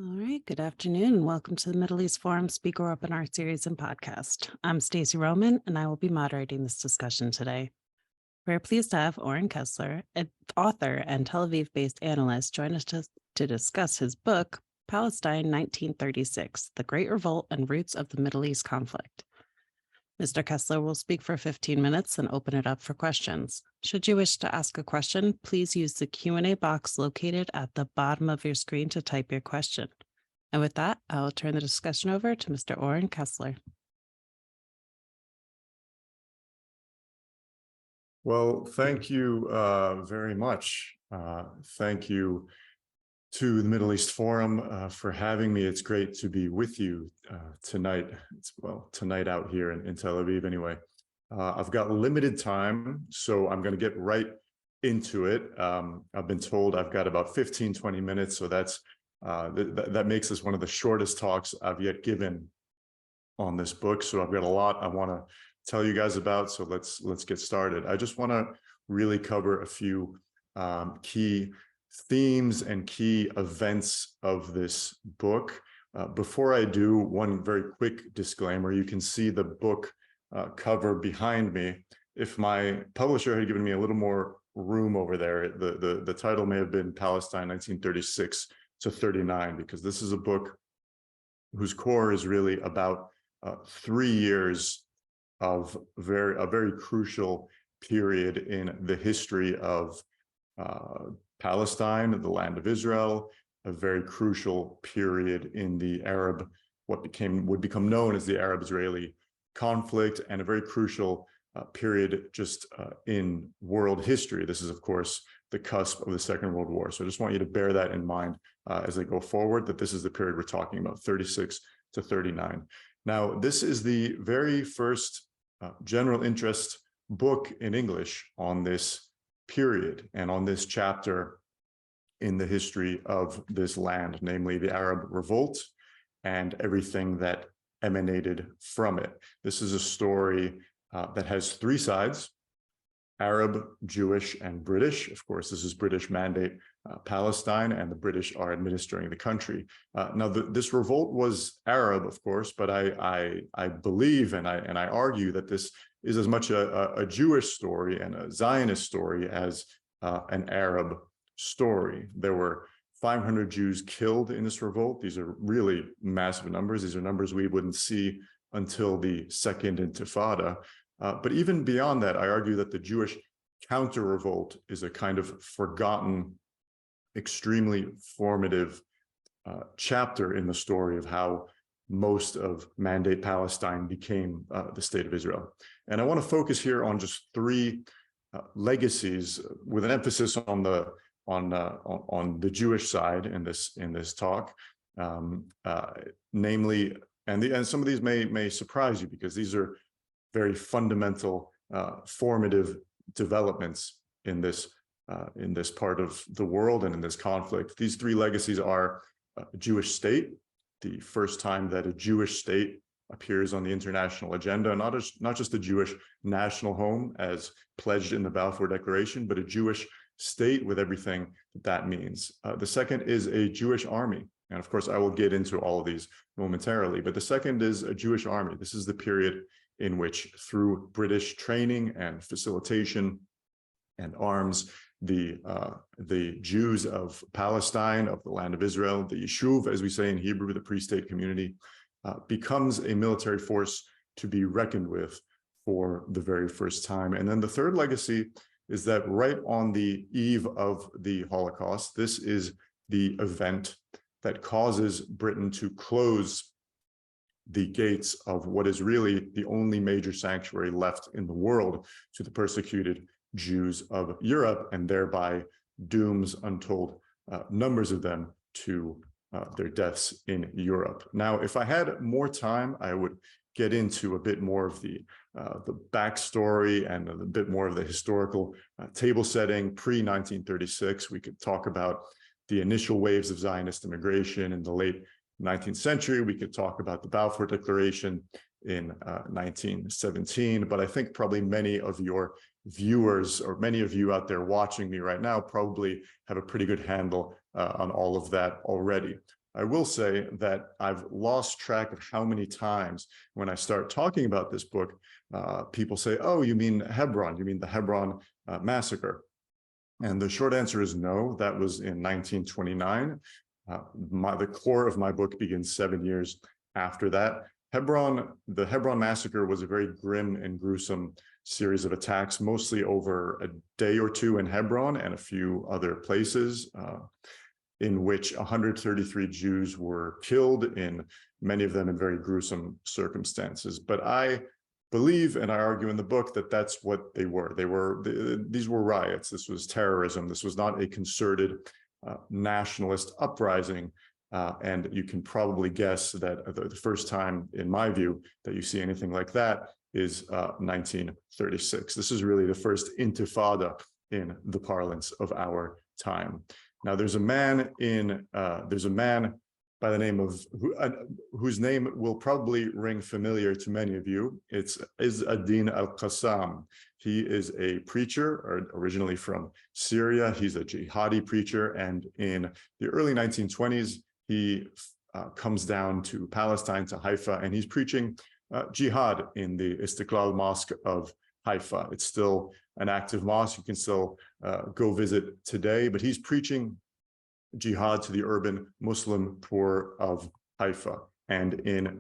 All right, good afternoon and welcome to the Middle East Forum Speaker Open Art Series and podcast. I'm Stacey Rowman and I will be moderating this discussion today. We're pleased to have Oren Kessler, an author and Tel Aviv-based analyst, join us to discuss his book, Palestine 1936, The Great Revolt and Roots of the Middle East Conflict. Mr. Kessler will speak for 15 minutes and open it up for questions. Should you wish to ask a question, please use the Q&A box located at the bottom of your screen to type your question. And with that, I'll turn the discussion over to Mr. Oren Kessler. Well, thank you very much. Thank you to the Middle East Forum for having me. It's great to be with you tonight. Tonight out here in Tel Aviv anyway. I've got limited time, so I'm going to get right into it. I've been told I've got about 15-20 minutes, so that makes this one of the shortest talks I've yet given on this book. So I've got a lot I want to tell you guys about, so let's get started. I just want to really cover a few key themes and key events of this book. Before I do, one very quick disclaimer. You can see the book cover behind me. If my publisher had given me a little more room over there, the title may have been Palestine 1936 to 39, because this is a book whose core is really about 3 years of a very crucial period in the history of Palestine, the land of Israel, a very crucial period in the what would become known as the Arab-Israeli conflict, and a very crucial period just in world history. This is, of course, the cusp of the Second World War. So I just want you to bear that in mind as I go forward, that this is the period we're talking about, 36 to 39. Now, this is the very first general interest book in English on this period and on this chapter in the history of this land, namely the Arab Revolt and everything that emanated from it. This is a story that has 3 sides: Arab, Jewish, and British. Of course, this is British Mandate Palestine, and the British are administering the country. Now, this revolt was Arab, of course, but I believe and I argue that this is as much a Jewish story and a Zionist story as an Arab story. There were 500 Jews killed in this revolt. These are really massive numbers. These are numbers we wouldn't see until the Second Intifada. But even beyond that, I argue that the Jewish counter-revolt is a kind of forgotten, extremely formative chapter in the story of how most of Mandate Palestine became the State of Israel. And I want to focus here on just 3 legacies, with an emphasis on the Jewish side in this talk, namely, and some of these may surprise you, because these are very fundamental, formative developments in this part of the world and in this conflict. These 3 legacies are a Jewish state, the first time that a Jewish state appears on the international agenda, not just a Jewish national home as pledged in the Balfour Declaration, but a Jewish state with everything that means. The second is a Jewish army. And of course, I will get into all of these momentarily, but the second is a Jewish army. This is the period in which, through British training and facilitation and arms, the Jews of Palestine, of the land of Israel, the Yishuv, as we say in Hebrew, the pre-state community, becomes a military force to be reckoned with for the very first time. And then the third legacy is that right on the eve of the Holocaust, this is the event that causes Britain to close the gates of what is really the only major sanctuary left in the world to the persecuted Jews of Europe, and thereby dooms untold numbers of them to their deaths in Europe. Now, if I had more time, I would get into a bit more of the backstory and a bit more of the historical table setting pre-1936. We could talk about the initial waves of Zionist immigration in the late 19th century. We could talk about the Balfour Declaration in 1917, but I think probably many of your viewers, or many of you out there watching me right now, probably have a pretty good handle on all of that already. I will say that I've lost track of how many times when I start talking about this book, people say, oh, you mean Hebron, you mean the Hebron massacre. And the short answer is no, that was in 1929. The core of my book begins 7 years after that. The Hebron massacre was a very grim and gruesome series of attacks, mostly over a day or two in Hebron and a few other places, in which 133 Jews were killed, in many of them in very gruesome circumstances. But I believe, and I argue in the book, that that's what they were. These were riots. This was terrorism. This was not a concerted nationalist uprising. And you can probably guess that the first time, in my view, that you see anything like that is 1936. This is really the first intifada in the parlance of our time. Now, there's a man by the name of, whose name will probably ring familiar to many of you. It's Izz ad-Din al-Qassam. He is a preacher, originally from Syria. He's a jihadi preacher, and in the early 1920s, he comes down to Palestine, to Haifa, and he's preaching jihad in the Istiklal Mosque of Haifa. It's still an active mosque. You can still go visit today, but he's preaching jihad to the urban Muslim poor of Haifa. And in the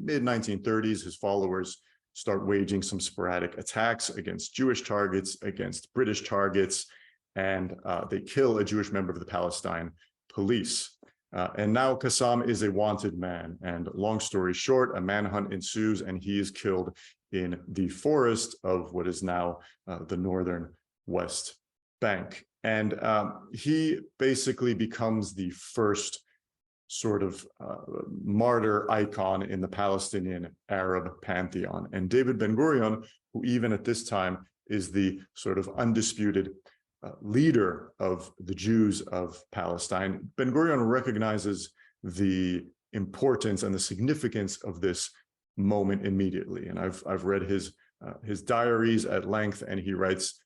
mid-1930s, his followers start waging some sporadic attacks against Jewish targets, against British targets, and they kill a Jewish member of the Palestine police. And now Qassam is a wanted man. And long story short, a manhunt ensues, and he is killed in the forest of what is now the northern West Bank. And he basically becomes the first sort of martyr icon in the Palestinian Arab pantheon. And David Ben-Gurion, who even at this time is the sort of undisputed leader of the Jews of Palestine, Ben-Gurion recognizes the importance and the significance of this moment immediately. And I've read his diaries at length, and he writes,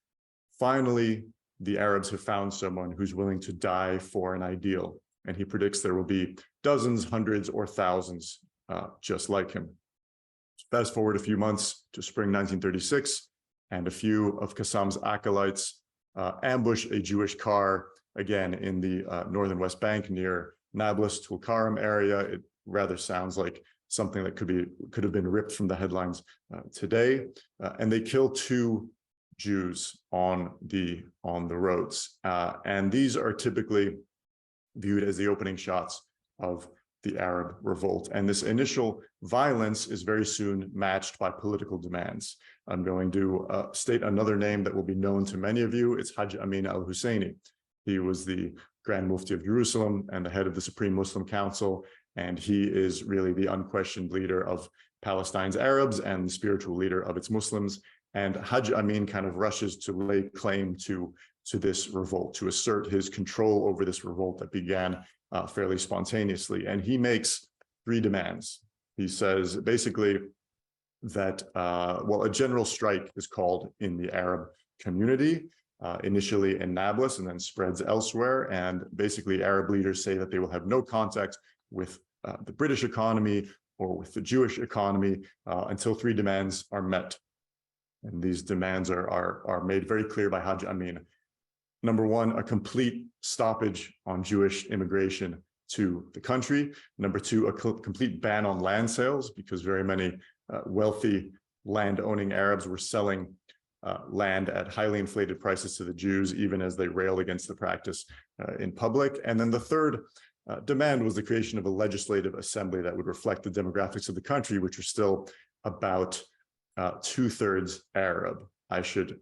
finally, the Arabs have found someone who's willing to die for an ideal. And he predicts there will be dozens, hundreds, or thousands just like him. Fast forward a few months to spring 1936, and a few of Qassam's acolytes ambush a Jewish car, again, in the northern West Bank near Nablus, Tulkarm area. It rather sounds like something that could have been ripped from the headlines today. And they kill 2 Jews on the roads. And these are typically viewed as the opening shots of the Arab Revolt. And this initial violence is very soon matched by political demands. I'm going to state another name that will be known to many of you. It's Hajj Amin al-Husseini. He was the Grand Mufti of Jerusalem and the head of the Supreme Muslim Council. And he is really the unquestioned leader of Palestine's Arabs and the spiritual leader of its Muslims. And Hajj Amin kind of rushes to lay claim to this revolt, to assert his control over this revolt that began fairly spontaneously. And he makes 3 demands. He says basically that, a general strike is called in the Arab community, initially in Nablus and then spreads elsewhere. And basically Arab leaders say that they will have no contact with the British economy or with the Jewish economy until 3 demands are met. And these demands are made very clear by Hajj Amin. Number 1, a complete stoppage on Jewish immigration to the country. Number 2, a complete ban on land sales, because very many wealthy land-owning Arabs were selling land at highly inflated prices to the Jews, even as they railed against the practice in public. And then the third demand was the creation of a legislative assembly that would reflect the demographics of the country, which are still about 2/3 Arab. I should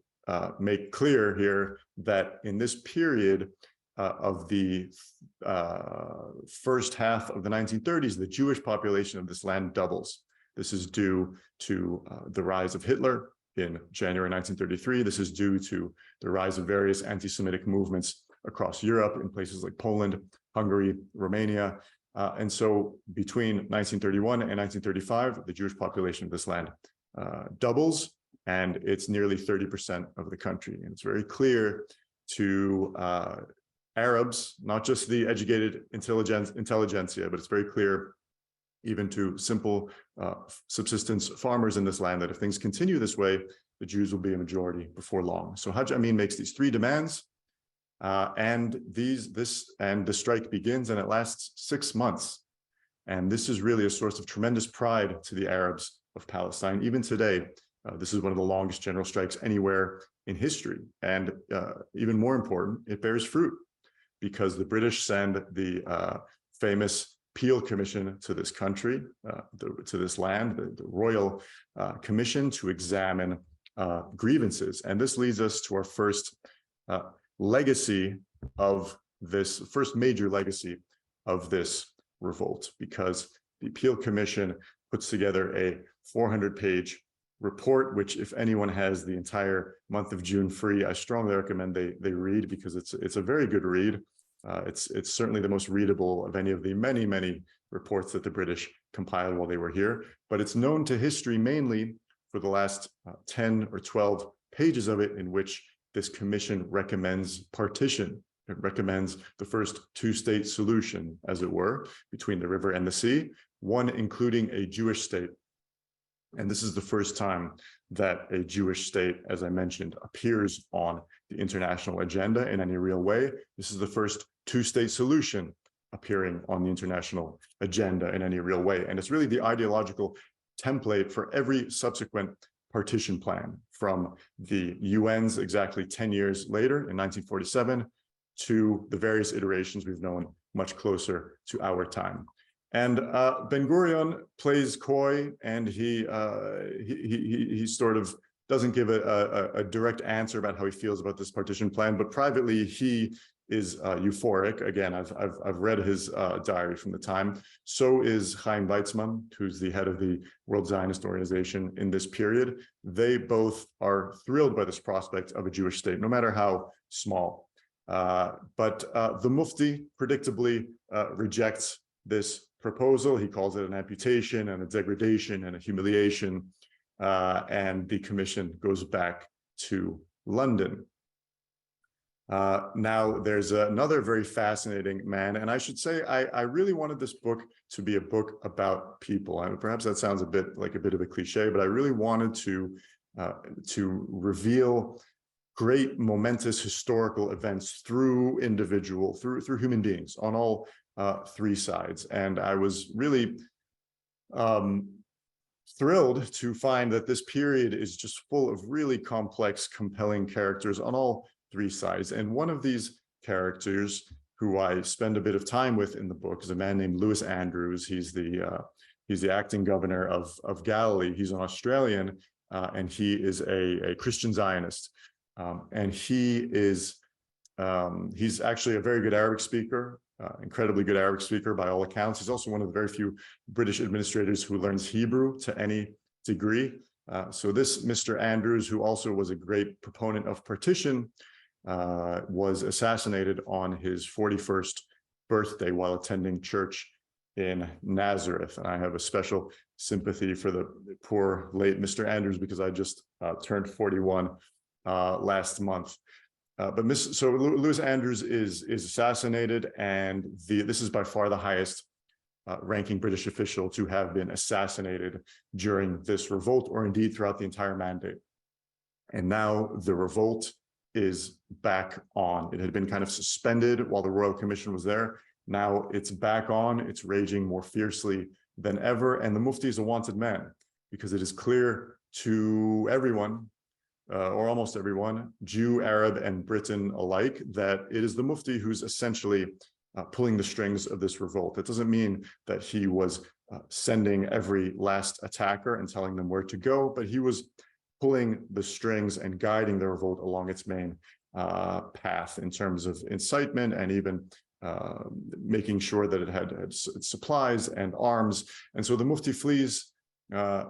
make clear here that in this period of the first half of the 1930s, the Jewish population of this land doubles. This is due to the rise of Hitler in January 1933. This is due to the rise of various anti-Semitic movements across Europe in places like Poland, Hungary, Romania. And so between 1931 and 1935, the Jewish population of this land doubles, and it's nearly 30% of the country. And it's very clear to Arabs, not just the educated intelligentsia, but it's very clear even to simple subsistence farmers in this land that if things continue this way, the Jews will be a majority before long. So Haj Amin makes these three demands, and the strike begins, and it lasts 6 months. And this is really a source of tremendous pride to the Arabs of Palestine. Even today, this is one of the longest general strikes anywhere in history. And even more important, it bears fruit, because the British send the famous Peel Commission to this country, to this land, the Royal Commission, to examine grievances. And this leads us to our first legacy of this, first major legacy of this revolt, because the Peel Commission puts together a 400-page report, which if anyone has the entire month of June free, I strongly recommend they read, because it's a very good read. It's certainly the most readable of any of the many reports that the British compiled while they were here, but it's known to history mainly for the last 10 or 12 pages of it, in which this commission recommends partition. It recommends the first two-state solution, as it were, between the river and the sea, one including a Jewish state. And this is the first time that a Jewish state, as I mentioned, appears on the international agenda in any real way. This is the first two-state solution appearing on the international agenda in any real way. And it's really the ideological template for every subsequent partition plan, from the UN's exactly 10 years later in 1947 to the various iterations we've known much closer to our time. And Ben-Gurion plays coy, and he sort of doesn't give a direct answer about how he feels about this partition plan, but privately he is euphoric. Again, I've read his diary from the time. So is Chaim Weizmann, who's the head of the World Zionist Organization in this period. They both are thrilled by this prospect of a Jewish state, no matter how small. But the Mufti predictably rejects this proposal. He calls it an amputation and a degradation and a humiliation, and the commission goes back to London. Now, there's another very fascinating man, and I should say I really wanted this book to be a book about people. I mean, perhaps that sounds a bit of a cliche, but I really wanted to reveal great momentous historical events through human beings on all three sides. And I was really thrilled to find that this period is just full of really complex, compelling characters on all three sides. And one of these characters, who I spend a bit of time with in the book, is a man named Lewis Andrews. He's the acting governor of Galilee. He's an Australian, and he is a Christian Zionist. And he's actually a very good Arabic speaker, incredibly good Arabic speaker by all accounts. He's also one of the very few British administrators who learns Hebrew to any degree. So this Mr. Andrews, who also was a great proponent of partition, was assassinated on his 41st birthday while attending church in Nazareth. And I have a special sympathy for the poor late Mr. Andrews, because I just turned 41 last month. So Lewis Andrews is assassinated, and this is by far the highest ranking British official to have been assassinated during this revolt, or indeed throughout the entire mandate. And now the revolt is back on. It had been kind of suspended while the Royal Commission was there. Now it's back on. It's raging more fiercely than ever. And the Mufti is a wanted man, because it is clear to everyone, or almost everyone, Jew, Arab, and Britain alike, that it is the Mufti who's essentially pulling the strings of this revolt. That doesn't mean that he was sending every last attacker and telling them where to go, but he was pulling the strings and guiding the revolt along its main path in terms of incitement, and even making sure that it had supplies and arms. And so the Mufti flees,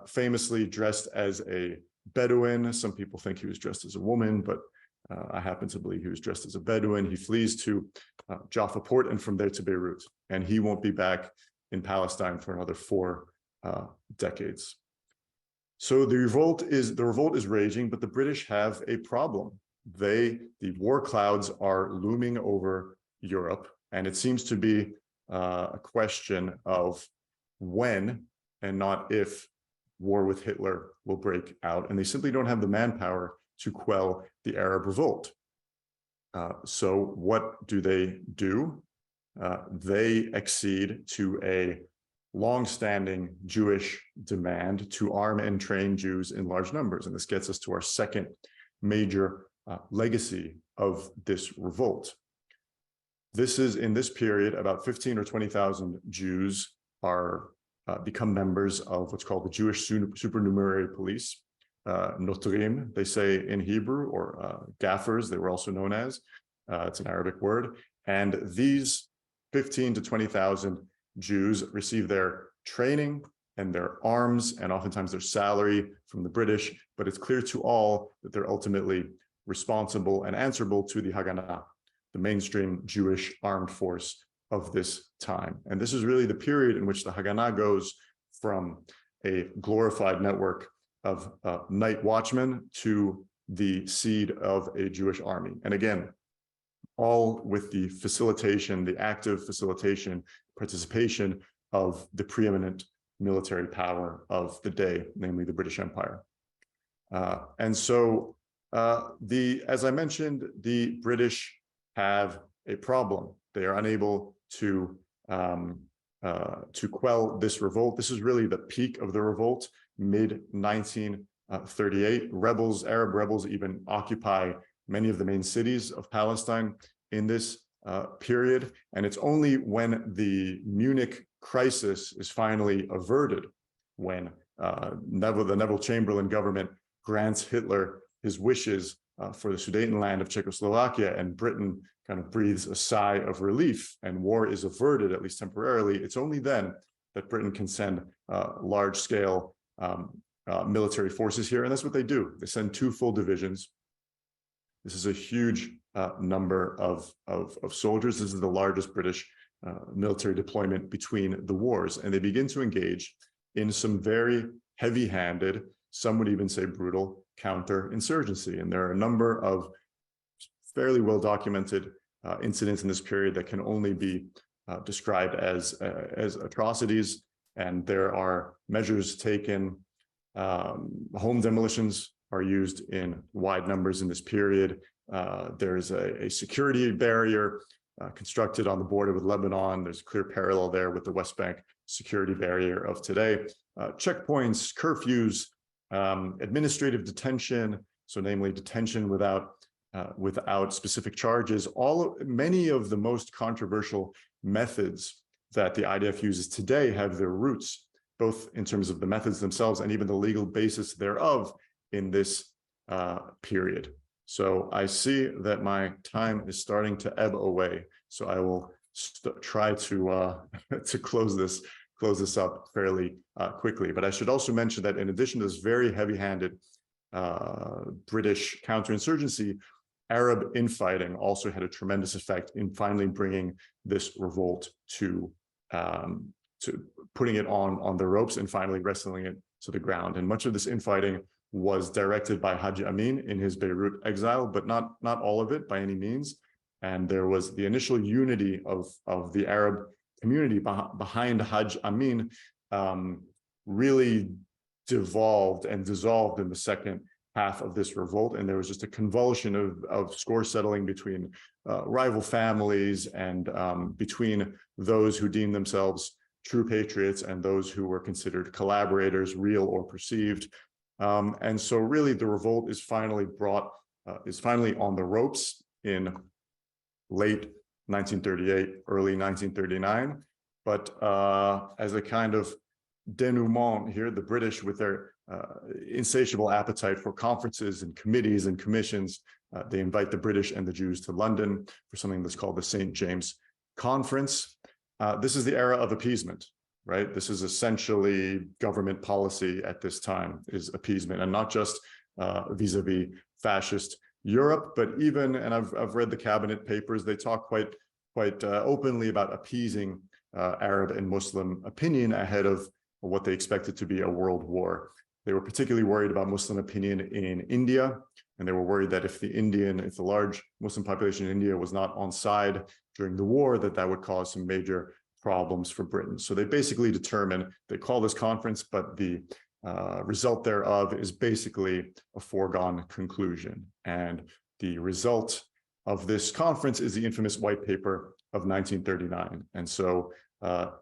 famously dressed as a Bedouin. Some people think he was dressed as a woman, but I happen to believe he was dressed as a Bedouin. He flees to Jaffa port, and from there to Beirut, and he won't be back in Palestine for another 4 decades. So the revolt is raging, but the British have a problem. The war clouds are looming over Europe. And it seems to be a question of when and not if war with Hitler will break out. And they simply don't have the manpower to quell the Arab Revolt. So what do? They accede to a long-standing Jewish demand to arm and train Jews in large numbers. And this gets us to our second major legacy of this revolt. This is in this period, about 15 or 20,000 Jews are become members of what's called the Jewish supernumerary police, Notrim, they say in Hebrew, or gaffers, they were also known as. It's an Arabic word. And these 15 to 20,000 Jews receive their training and their arms and oftentimes their salary from the British, but it's clear to all that they're ultimately responsible and answerable to the Haganah, the mainstream Jewish armed force of this time. And this is really the period in which the Haganah goes from a glorified network of night watchmen to the seed of a Jewish army. And again, all with the facilitation, the active facilitation, participation of the preeminent military power of the day, namely the British Empire. And so, as I mentioned, the British have a problem. They are unable to quell this revolt. This is really the peak of the revolt, mid-1938. Arab rebels even occupy many of the main cities of Palestine in this period. And it's only when the Munich crisis is finally averted, when the Neville Chamberlain government grants Hitler his wishes for the Sudetenland of Czechoslovakia, and Britain kind of breathes a sigh of relief and war is averted, at least temporarily. It's only then that Britain can send large-scale military forces here. And that's what they do. They send 2 full divisions. This is a huge number of soldiers. This is the largest British military deployment between the wars. And they begin to engage in some very heavy-handed, some would even say brutal, counterinsurgency. And there are a number of fairly well-documented incidents in this period that can only be described as atrocities. And there are measures taken. Home demolitions are used in wide numbers in this period. There's a security barrier constructed on the border with Lebanon. There's a clear parallel there with the West Bank security barrier of today. Checkpoints, curfews, administrative detention, so namely detention without specific charges. Many of the most controversial methods that the IDF uses today have their roots, both in terms of the methods themselves and even the legal basis thereof in this period. So I see that my time is starting to ebb away. So I will try to close this up fairly quickly. But I should also mention that in addition to this very heavy-handed British counterinsurgency, Arab infighting also had a tremendous effect in finally bringing this revolt to putting it on the ropes and finally wrestling it to the ground. And much of this infighting was directed by Haji Amin in his Beirut exile, but not all of it by any means. And there was the initial unity of the Arab community behind Haj Amin really devolved and dissolved in the second half of this revolt. And there was just a convulsion of score settling between rival families and between those who deemed themselves true patriots and those who were considered collaborators, real or perceived. And so really the revolt is finally on the ropes in late 1938, early 1939. But as a kind of denouement here, the British, with their insatiable appetite for conferences and committees and commissions, they invite the British and the Jews to London for something that's called the St. James Conference. This is the era of appeasement, right? This is essentially government policy at this time, is appeasement, and not just vis-a-vis fascist Europe, but even, and I've read the cabinet papers, they talk quite openly about appeasing Arab and Muslim opinion ahead of what they expected to be a world war. They were particularly worried about Muslim opinion in India, and they were worried that if the large Muslim population in India was not on side during the war, that would cause some major problems for Britain. So they basically determined, they call this conference, but the result thereof is basically a foregone conclusion. And the result of this conference is the infamous white paper of 1939. And so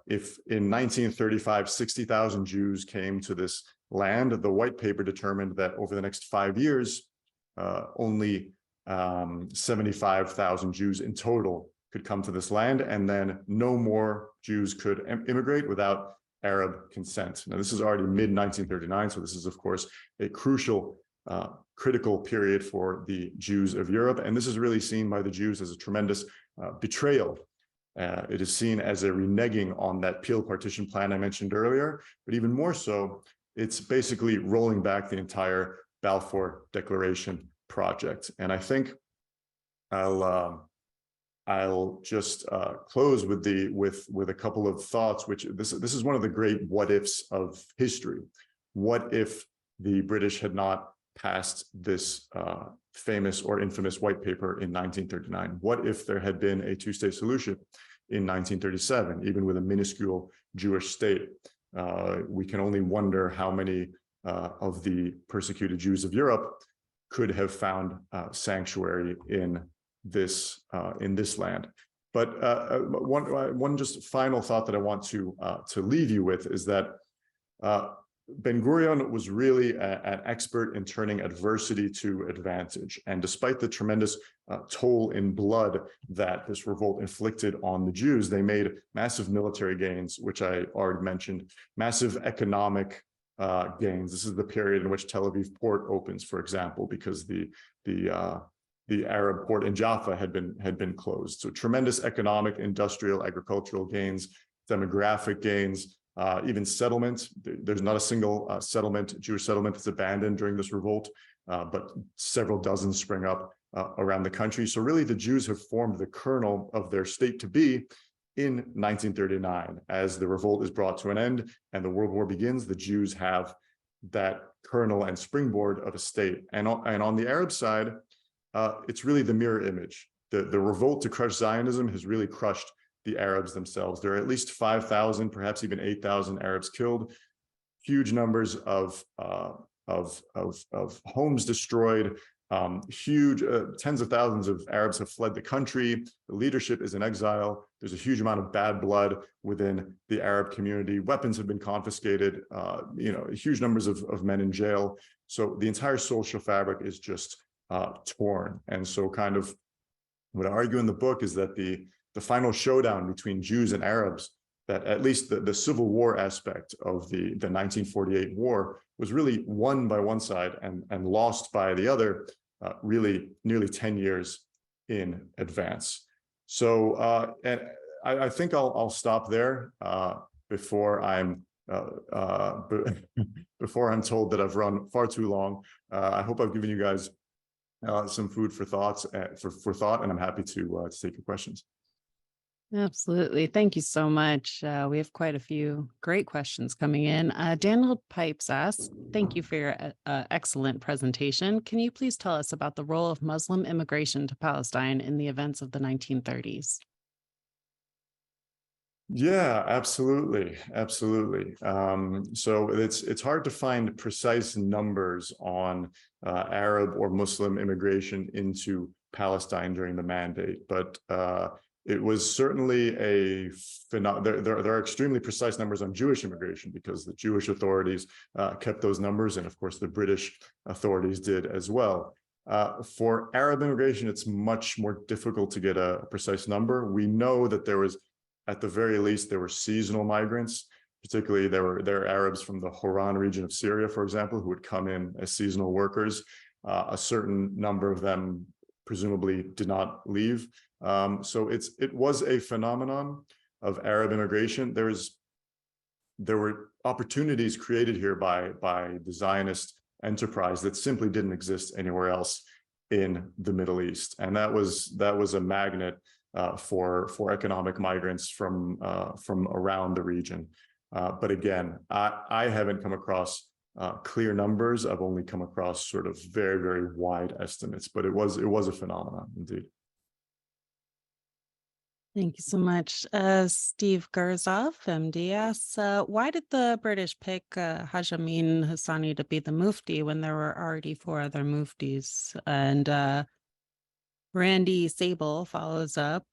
if in 1935, 60,000 Jews came to this land, the white paper determined that over the next 5 years, only 75,000 Jews in total could come to this land, and then no more Jews could immigrate without Arab consent. Now, this is already mid-1939, so this is, of course, a crucial, critical period for the Jews of Europe, and this is really seen by the Jews as a tremendous betrayal. It is seen as a reneging on that Peel partition plan I mentioned earlier, but even more so, it's basically rolling back the entire Balfour Declaration project. And I think I'll just close with a couple of thoughts, which this is one of the great what ifs of history. What if the British had not passed this famous or infamous white paper in 1939? What if there had been a two-state solution in 1937, even with a minuscule Jewish state? We can only wonder how many of the persecuted Jews of Europe could have found sanctuary in this land. But one just final thought that I want to leave you with is that Ben-Gurion was really an expert in turning adversity to advantage. And despite the tremendous toll in blood that this revolt inflicted on the Jews, they made massive military gains, which I already mentioned, massive economic gains. This is the period in which Tel Aviv port opens, for example, because the Arab port in Jaffa had been closed. So tremendous economic, industrial, agricultural gains, demographic gains, even settlement. There's not a single Jewish settlement that's abandoned during this revolt, but several dozen spring up around the country. So really the Jews have formed the kernel of their state to be in 1939. As the revolt is brought to an end and the World War begins, the Jews have that kernel and springboard of a state. And on the Arab side, it's really the mirror image. The revolt to crush Zionism has really crushed the Arabs themselves. There are at least 5,000, perhaps even 8,000 Arabs killed, huge numbers of homes destroyed, huge tens of thousands of Arabs have fled the country. The leadership is in exile. There's a huge amount of bad blood within the Arab community. Weapons have been confiscated, huge numbers of men in jail. So the entire social fabric is just torn. And so kind of what I argue in the book is that the final showdown between Jews and Arabs, that at least the civil war aspect of the 1948 war was really won by one side and lost by the other, really nearly 10 years in advance. So and I think I'll stop there before I'm told that I've run far too long. I hope I've given you guys some food for thought, and I'm happy to take your questions. Absolutely. Thank you so much. We have quite a few great questions coming in. Daniel Pipes asks, thank you for your excellent presentation. Can you please tell us about the role of Muslim immigration to Palestine in the events of the 1930s? Yeah, absolutely. Absolutely. So it's hard to find precise numbers on Arab or Muslim immigration into Palestine during the mandate, but it was certainly there are extremely precise numbers on Jewish immigration because the Jewish authorities kept those numbers, and of course the British authorities did as well. For Arab immigration, it's much more difficult to get a precise number. We know that there was, at the very least, there were seasonal migrants. Particularly, there are Arabs from the Hauran region of Syria, for example, who would come in as seasonal workers. A certain number of them presumably did not leave. So it was a phenomenon of Arab immigration. There were opportunities created here by the Zionist enterprise that simply didn't exist anywhere else in the Middle East, and that was a magnet for economic migrants from around the region. But again, I haven't come across clear numbers. I've only come across sort of very, very wide estimates, but it was a phenomenon indeed. Thank you so much. Steve Gurzov, MD, asks, why did the British pick Haj Amin Hassani to be the Mufti when there were already four other Muftis? And Randy Sable follows up,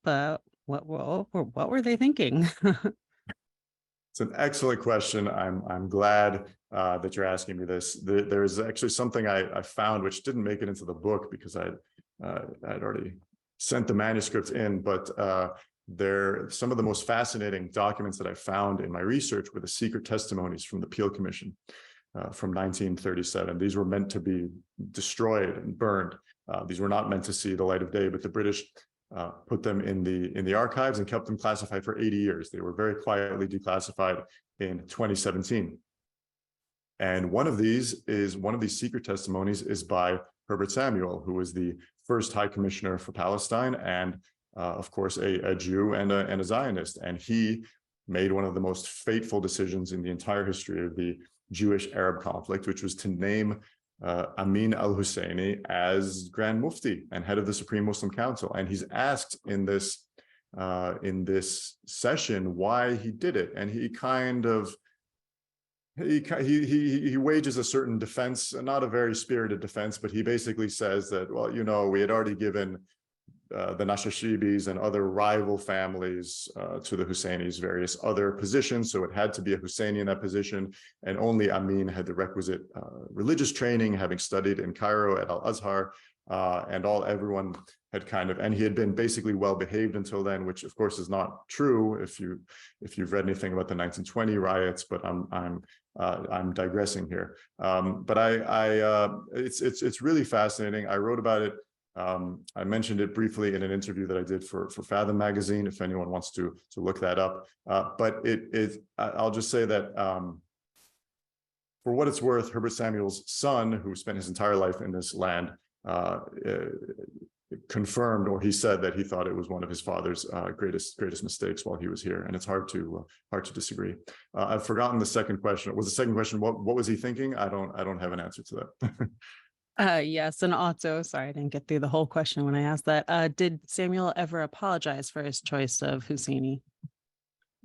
what were they thinking? It's an excellent question. I'm glad that you're asking me this. There's actually something I found which didn't make it into the book because I'd already sent the manuscript in, but some of the most fascinating documents that I found in my research were the secret testimonies from the Peel Commission from 1937. These were meant to be destroyed and burned. These were not meant to see the light of day, but the British put them in the archives and kept them classified for 80 years. They were very quietly declassified in 2017. And one of these secret testimonies is by Herbert Samuel, who was the first High Commissioner for Palestine, and of course a Jew and a Zionist. And he made one of the most fateful decisions in the entire history of the Jewish-Arab conflict, which was to name Amin al-Husseini as Grand Mufti and head of the Supreme Muslim Council. And he's asked in this session why he did it, and he kind of he wages a certain defense, not a very spirited defense, but he basically says that, well, you know, we had already given the Nashashibis and other rival families to the Husseinis various other positions, so it had to be a Husseini in that position, and only Amin had the requisite religious training, having studied in Cairo at Al-Azhar, and everyone had and he had been basically well behaved until then, which of course is not true if you've read anything about the 1920 riots, but I'm digressing here. But it's really fascinating. I wrote about it. I mentioned it briefly in an interview that I did for Fathom magazine, if anyone wants to look that up. But I'll just say that for what it's worth, Herbert Samuel's son, who spent his entire life in this land, confirmed, or he said that he thought it was one of his father's greatest mistakes while he was here, and it's hard to disagree. I've forgotten the second question. Was the second question what was he thinking? I don't have an answer to that. Yes, and also, sorry, I didn't get through the whole question when I asked that. Did Samuel ever apologize for his choice of Husseini?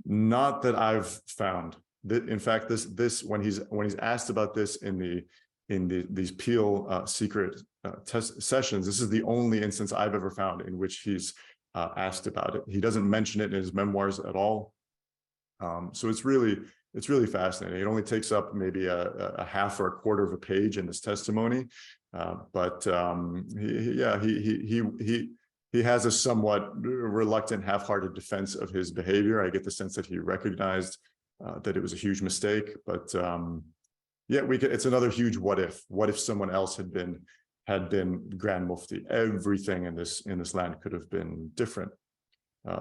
Not that I've found. In fact, this when he's asked about this in these Peel secret test sessions, this is the only instance I've ever found in which he's asked about it. He doesn't mention it in his memoirs at all. So it's really fascinating. It only takes up maybe a half or a quarter of a page in this testimony, but he has a somewhat reluctant, half-hearted defense of his behavior. I get the sense that he recognized that it was a huge mistake, but it's another huge what if. What if someone else had been Grand Mufti? Everything in this land could have been different.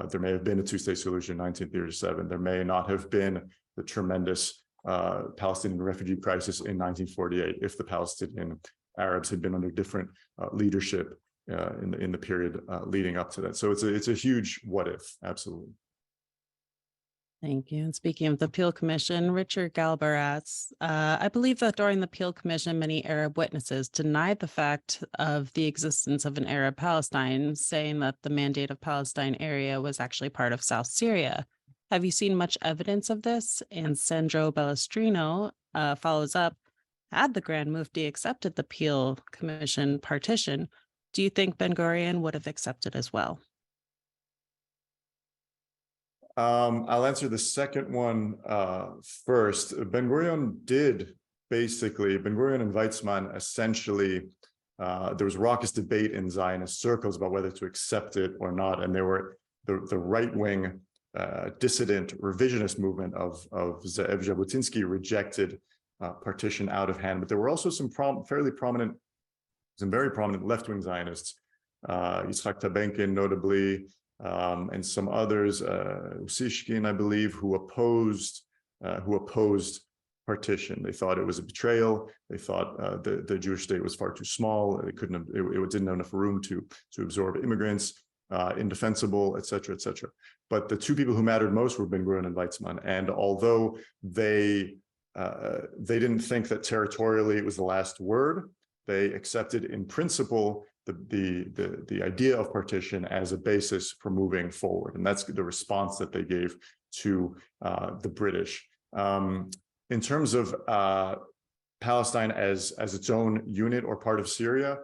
There may have been a two-state solution in 1937. There may not have been the tremendous Palestinian refugee crisis in 1948 if the Palestinian Arabs had been under different leadership in the period leading up to that. So it's a huge what if, absolutely. Thank you. And speaking of the Peel Commission, Richard Galber asks, I believe that during the Peel Commission, many Arab witnesses denied the fact of the existence of an Arab Palestine, saying that the Mandate of Palestine area was actually part of South Syria. Have you seen much evidence of this? And Sandro Bellestrino follows up, had the Grand Mufti accepted the Peel Commission partition, do you think Ben-Gurion would have accepted as well? I'll answer the second one first. Ben-Gurion and Weizmann essentially, there was raucous debate in Zionist circles about whether to accept it or not, and there were the right-wing dissident revisionist movement of Ze'ev Jabotinsky rejected partition out of hand, but there were also some very prominent left-wing Zionists, Yitzhak Tabenkin notably, and some others, Usishkin, I believe, who opposed partition. They thought it was a betrayal. They thought the Jewish state was far too small. It didn't have enough room to absorb immigrants, indefensible, et cetera, et cetera. But the two people who mattered most were Ben-Gurion and Weizmann. And although they didn't think that territorially it was the last word, they accepted in principle the idea of partition as a basis for moving forward. And that's the response that they gave to the British. In terms of Palestine as its own unit or part of Syria,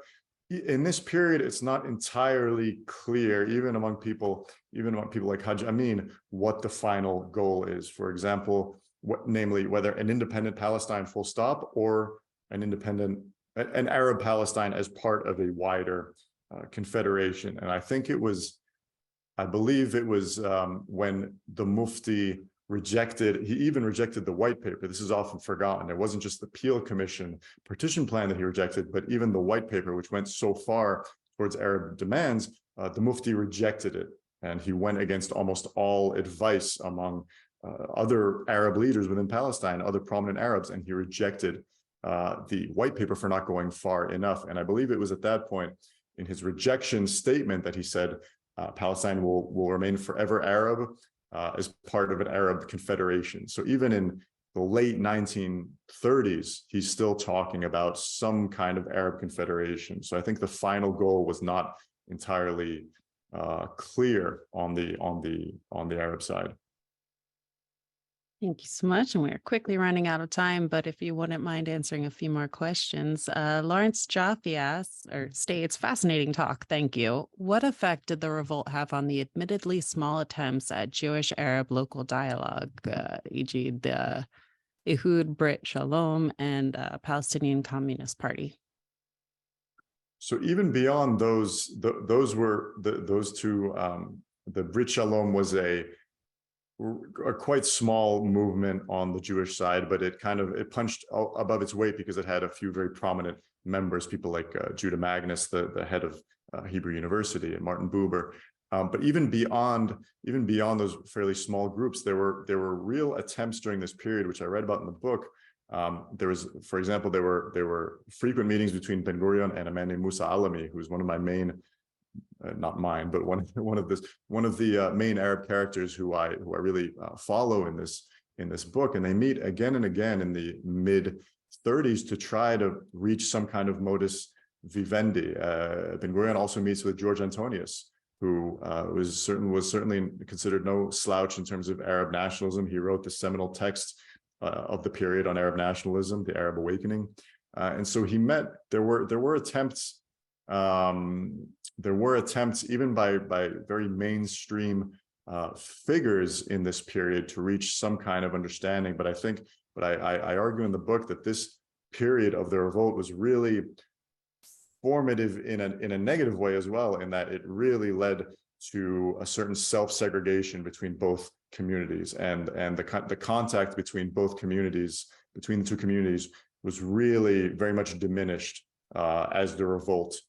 in this period, it's not entirely clear, even among people like Haj Amin, what the final goal is. For example, namely whether an independent Palestine full stop or an Arab Palestine as part of a wider confederation. And I believe it was when the Mufti he even rejected the white paper. This is often forgotten. It wasn't just the Peel Commission partition plan that he rejected, but even the white paper, which went so far towards Arab demands, the Mufti rejected it. And he went against almost all advice among other Arab leaders within Palestine, other prominent Arabs, and he rejected the white paper for not going far enough. And I believe it was at that point in his rejection statement that he said, Palestine will remain forever Arab as part of an Arab confederation. So even in the late 1930s, he's still talking about some kind of Arab confederation. So I think the final goal was not entirely clear on the Arab side. Thank you so much. And we're quickly running out of time, but if you wouldn't mind answering a few more questions. Lawrence Jaffe states, fascinating talk. Thank you. What effect did the revolt have on the admittedly small attempts at Jewish-Arab local dialogue, e.g. the Ehud Brit Shalom and Palestinian Communist Party? So even beyond those were those two, the Brit Shalom was a quite small movement on the Jewish side, but it punched above its weight because it had a few very prominent members, people like Judah Magnus, the head of Hebrew University, and Martin Buber. But even beyond those fairly small groups, there were real attempts during this period, which I read about in the book. For example, there were frequent meetings between Ben Gurion and a man named Musa Alami, who's one of my main, not mine, but one of the main Arab characters who I really follow in this book. And they meet again and again in the mid 30s to try to reach some kind of modus vivendi. Ben Gurion also meets with George Antonius, who was certainly considered no slouch in terms of Arab nationalism. He wrote the seminal text of the period on Arab nationalism, the Arab Awakening. And so he met. There were attempts. There were attempts even by very mainstream figures in this period to reach some kind of understanding. But I argue in the book that this period of the revolt was really formative in a negative way as well, in that it really led to a certain self-segregation between both communities, and the contact between the two communities was really very much diminished as the revolt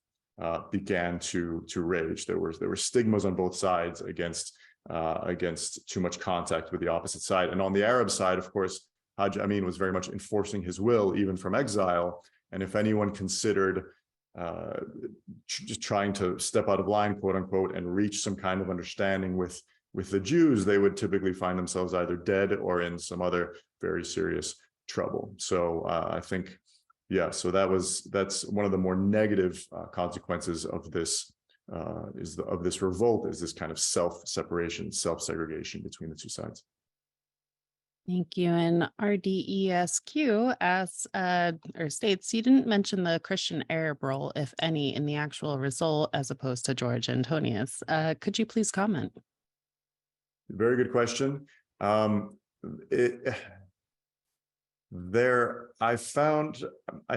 began to rage. There were stigmas on both sides against too much contact with the opposite side. And on the Arab side, of course, Haj Amin was very much enforcing his will, even from exile. And if anyone considered just trying to step out of line, quote unquote, and reach some kind of understanding with the Jews, they would typically find themselves either dead or in some other very serious trouble. So I think, yeah, so that's one of the more negative consequences of this revolt, is this kind of self-separation, self-segregation between the two sides. Thank you. And RDESQ asks or states, you didn't mention the Christian Arab role, if any, in the actual result as opposed to George Antonius. Could you please comment? Very good question. I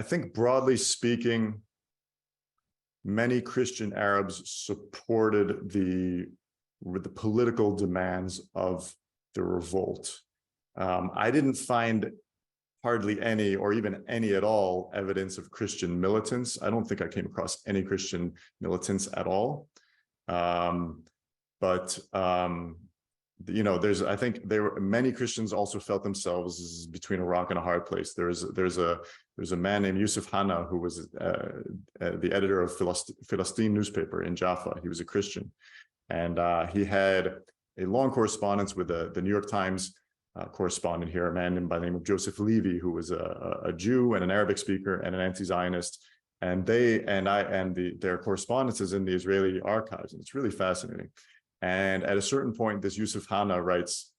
think broadly speaking, many Christian Arabs supported the political demands of the revolt. I didn't find hardly any, or even any at all, evidence of Christian militants. I don't think I came across any Christian militants at all. I think many Christians also felt themselves between a rock and a hard place. There's a man named Yusuf Hanna, who was the editor of Palestine newspaper in Jaffa. He was a Christian, and he had a long correspondence with the New York Times correspondent here, a man by the name of Joseph Levy, who was a Jew and an Arabic speaker and an anti-Zionist. And their correspondence is in the Israeli archives, and it's really fascinating. And at a certain point, this Yusuf Hanna writes,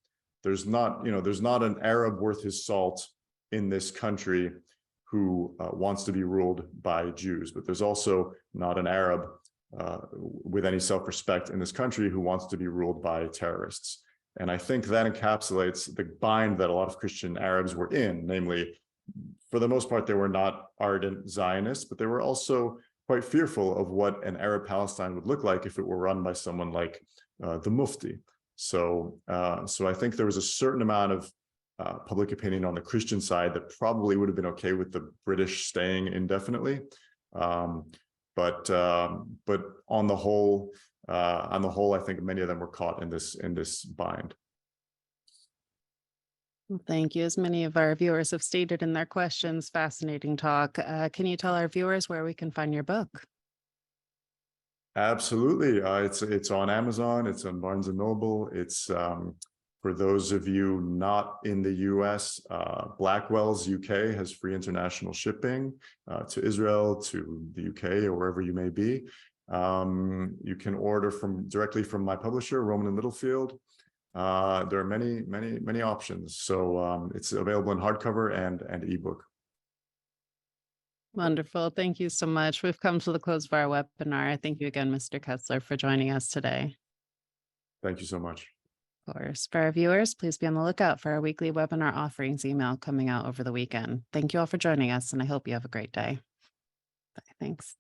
there's not an Arab worth his salt in this country who wants to be ruled by Jews, but there's also not an Arab with any self-respect in this country who wants to be ruled by terrorists. And I think that encapsulates the bind that a lot of Christian Arabs were in, namely, for the most part, they were not ardent Zionists, but they were also quite fearful of what an Arab Palestine would look like if it were run by someone like the Mufti. So I think there was a certain amount of public opinion on the Christian side that probably would have been okay with the British staying indefinitely. But on the whole, I think many of them were caught in this bind. Well, thank you. As many of our viewers have stated in their questions, fascinating talk. Can you tell our viewers where we can find your book? Absolutely. It's on Amazon. It's on Barnes and Noble. It's for those of you not in the US, Blackwell's UK has free international shipping to Israel, to the UK, or wherever you may be. You can order directly from my publisher, Rowman Littlefield. There are many options. So it's available in hardcover and ebook. Wonderful. Thank you so much. We've come to the close of our webinar. Thank you again, Mr. Kessler, for joining us today. Thank you so much. Of course. For our viewers, please be on the lookout for our weekly webinar offerings email coming out over the weekend. Thank you all for joining us, and I hope you have a great day. Bye. Thanks.